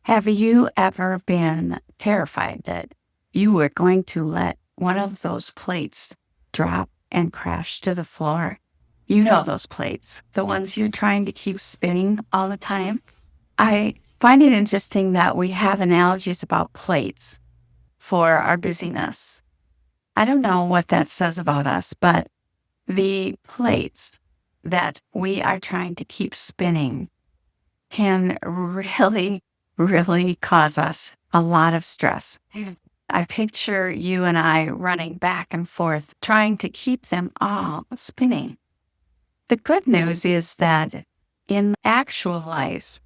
Have you ever been terrified that you were going to let one of those plates drop and crash to the floor? You know those plates, the ones you're trying to keep spinning all the time. I find it interesting that we have analogies about plates for our busyness. I don't know what that says about us, but the plates that we are trying to keep spinning can really cause us a lot of stress. I picture you and I running back and forth, trying to keep them all spinning. The good news is that in actual life,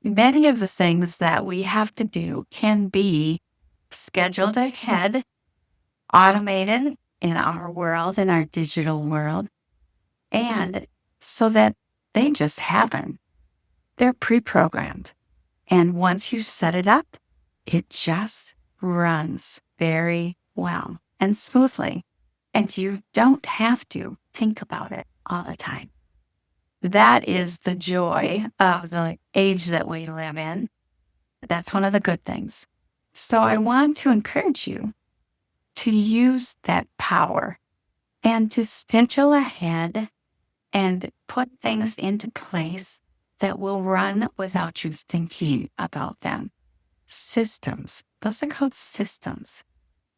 many of the things that we have to do can be scheduled ahead, automated in our world, in our digital world, and so that they just happen. They're pre-programmed. And once you set it up, it just runs very well and smoothly. And you don't have to think about it all the time. That is the joy of the age that we live in. That's one of the good things. So I want to encourage you to use that power and to schedule ahead and put things into place that will run without you thinking about them. Systems. Those are called systems.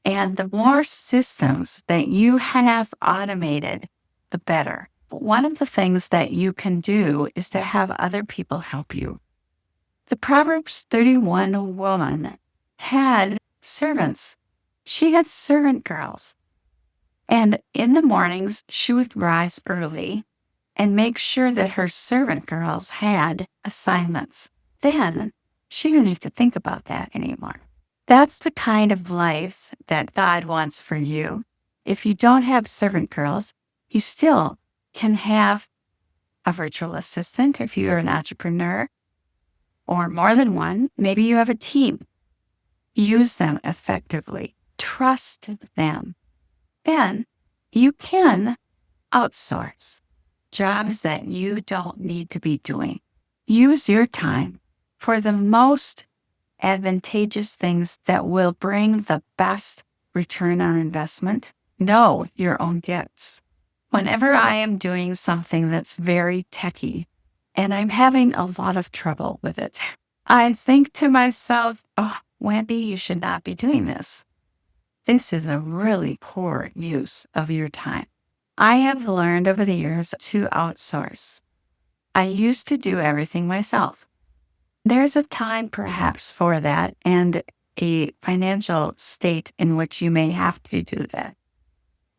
And the more systems that you have automated, the better. One of the things that you can do is to have other people help you. The Proverbs 31 woman had servants. She had servant girls. And in the mornings, she would rise early and make sure that her servant girls had assignments. Then she didn't have to think about that anymore. That's the kind of life that God wants for you. If you don't have servant girls, you still can have a virtual assistant if you're an entrepreneur, or more than one. Maybe you have a team. Use them effectively. Trust them. Then you can outsource jobs that you don't need to be doing. Use your time for the most advantageous things that will bring the best return on investment. Know your own gifts. Whenever I am doing something that's very techy and I'm having a lot of trouble with it, I think to myself, oh, Wendy, you should not be doing this. This is a really poor use of your time. I have learned over the years to outsource. I used to do everything myself. There's a time perhaps for that and a financial state in which you may have to do that.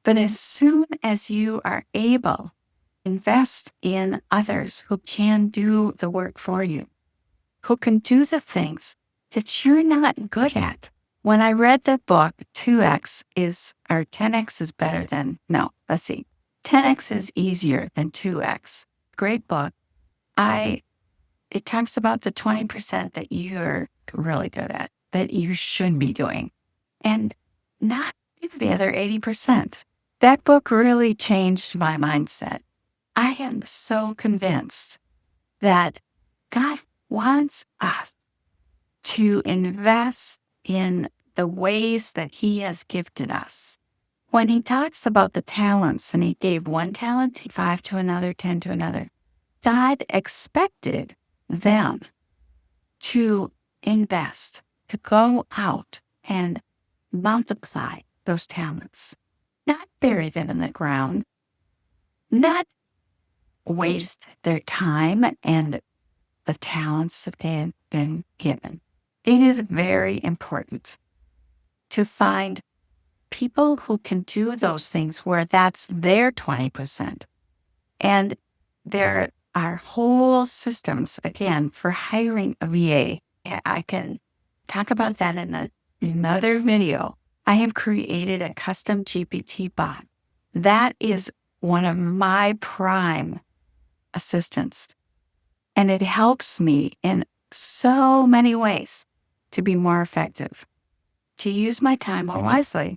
But as soon as you are able, invest in others who can do the work for you, who can do the things that you're not good at. When I read the book, 10x is better than, 10x is easier than 2x. Great book. It talks about the 20% that you're really good at, that you should be doing, and not give the other 80%. That book really changed my mindset. I am so convinced that God wants us to invest in the ways that He has gifted us. When He talks about the talents, and He gave 1 talent, 5 to another, 10 to another, God expected them to invest, to go out and multiply those talents, not bury them in the ground, not waste their time and the talents that they have been given. It is very important to find people who can do those things where that's their 20%. And there are whole systems, again, for hiring a VA. I can talk about that in another video. I have created a custom GPT bot. That is one of my prime assistants. And it helps me in so many ways to be more effective, to use my time more wisely.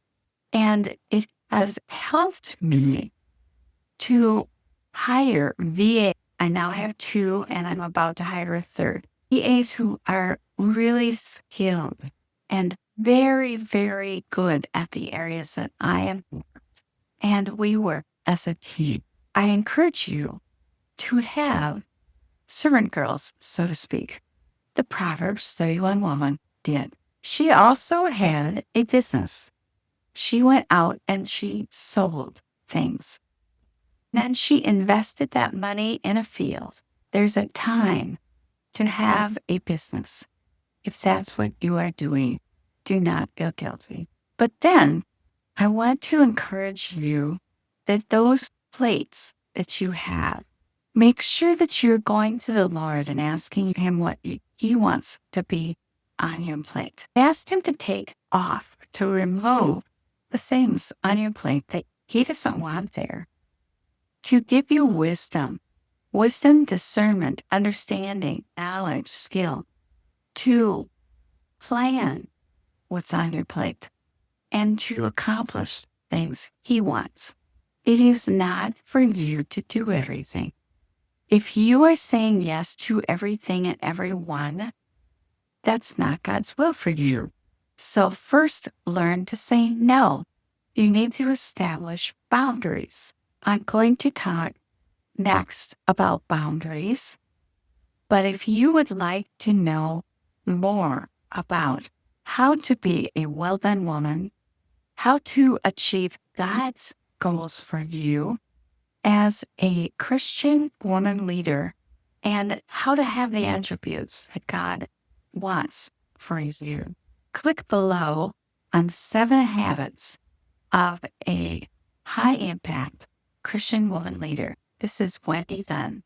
And it has helped me to hire VA. I now have 2, and I'm about to hire a 3rd. PAs who are really skilled and very, very good at the areas that I am, and we work as a team. I encourage you to have servant girls, so to speak. The Proverbs 31 woman did. She also had a business. She went out and she sold things. Then she invested that money in a field. There's a time to have a business. If that's what you are doing, do not feel guilty. But then I want to encourage you that those plates that you have, make sure that you're going to the Lord and asking Him what He wants to be on your plate. Ask Him to take off, to remove the things on your plate that He doesn't want there, to give you wisdom, discernment, understanding, knowledge, skill, to plan what's on your plate and to accomplish things He wants. It is not for you to do everything. If you are saying yes to everything and everyone, that's not God's will for you. So first, learn to say no. You need to establish boundaries. I'm going to talk next about boundaries. But if you would like to know more about how to be a well-done woman, how to achieve God's goals for you as a Christian woman leader, and how to have the attributes that God wants for you, click below on 7 habits of a high-impact Christian woman leader. This is Wendy Gunn.